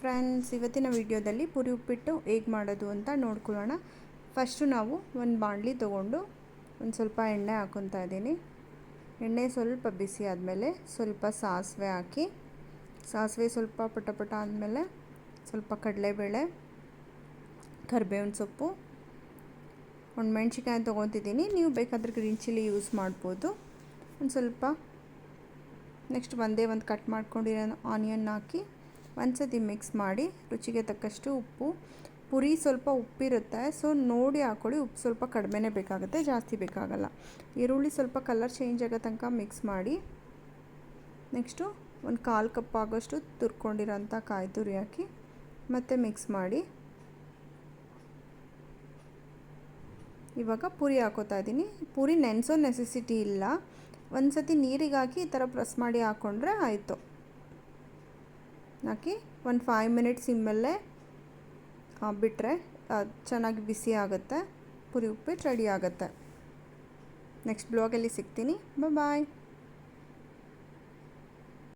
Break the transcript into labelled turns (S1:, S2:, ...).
S1: Friends, ಇವತ್ತಿನ ವಿಡಿಯೋದಲ್ಲಿ ಪುರಿ ಉಪ್ಪಿಟ್ಟು ಹೇಗೆ ಮಾಡೋದು ಅಂತ ನೋಡ್ಕೊಳ್ಳೋಣ. ಫಸ್ಟು ನಾವು ಒಂದು ಬಾಣಲಿ ತೊಗೊಂಡು ಒಂದು ಸ್ವಲ್ಪ ಎಣ್ಣೆ ಹಾಕ್ಕೊತಾ ಇದ್ದೀನಿ. ಎಣ್ಣೆ ಸ್ವಲ್ಪ ಬಿಸಿ ಆದಮೇಲೆ ಸ್ವಲ್ಪ ಸಾಸಿವೆ ಹಾಕಿ, ಸಾಸಿವೆ ಸ್ವಲ್ಪ ಪಟ ಆದಮೇಲೆ ಸ್ವಲ್ಪ ಕಡಲೆಬೇಳೆ, ಕರಿಬೇವಿನ ಸೊಪ್ಪು, ಒಂದು ಮೆಣಸಿನ್ಕಾಯಿ ತೊಗೊತಿದ್ದೀನಿ. ನೀವು ಬೇಕಾದರೆ ಗ್ರೀನ್ ಚಿಲ್ಲಿ ಯೂಸ್ ಮಾಡ್ಬೋದು. ಒಂದು ಸ್ವಲ್ಪ ನೆಕ್ಸ್ಟ್ ಒಂದೇ ಒಂದು ಕಟ್ ಮಾಡ್ಕೊಂಡಿರೋ ಆನಿಯನ್ ಹಾಕಿ ಒಂದು ಸತಿ ಮಿಕ್ಸ್ ಮಾಡಿ, ರುಚಿಗೆ ತಕ್ಕಷ್ಟು ಉಪ್ಪು. ಪುರಿ ಸ್ವಲ್ಪ ಉಪ್ಪಿರುತ್ತೆ, ಸೊ ನೋಡಿ ಹಾಕ್ಕೊಳ್ಳಿ. ಉಪ್ಪು ಸ್ವಲ್ಪ ಕಡಿಮೆನೇ ಬೇಕಾಗುತ್ತೆ, ಜಾಸ್ತಿ ಬೇಕಾಗಲ್ಲ. ಈರುಳ್ಳಿ ಸ್ವಲ್ಪ ಕಲರ್ ಚೇಂಜ್ ಆಗೋ ತನಕ ಮಿಕ್ಸ್ ಮಾಡಿ, ನೆಕ್ಸ್ಟು ಒಂದು 1/4 ಕಪ್ ಆಗೋಷ್ಟು ತುರ್ಕೊಂಡಿರೋಂಥ ಕಾಯಿ ತುರಿ ಹಾಕಿ ಮತ್ತೆ ಮಿಕ್ಸ್ ಮಾಡಿ, ಇವಾಗ ಪುರಿ ಹಾಕೋತಾ ಇದ್ದೀನಿ. ಪುರಿ ನೆನೆಸೋ ನೆಸೆಸಿಟಿ ಇಲ್ಲ, ಒಂದು ಸತಿ ನೀರಿಗೆ ಹಾಕಿ ಈ ಥರ ಪ್ರೆಸ್ ಮಾಡಿ ಹಾಕ್ಕೊಂಡ್ರೆ ಆಯಿತು. ಹಾಕಿ ಒಂದು 5 ಮಿನಿಟ್ಸ್ ಸಿಮ್ಮಲ್ಲೇ ಬಿಟ್ಟರೆ ಚೆನ್ನಾಗಿ ಬಿಸಿ ಆಗುತ್ತೆ. ಪುರಿ ಉಪ್ಪಿಟ್ಟು ರೆಡಿ ಆಗುತ್ತೆ. ನೆಕ್ಸ್ಟ್ ಬ್ಲಾಗಲ್ಲಿ ಸಿಗ್ತೀನಿ. ಬಾಯ್.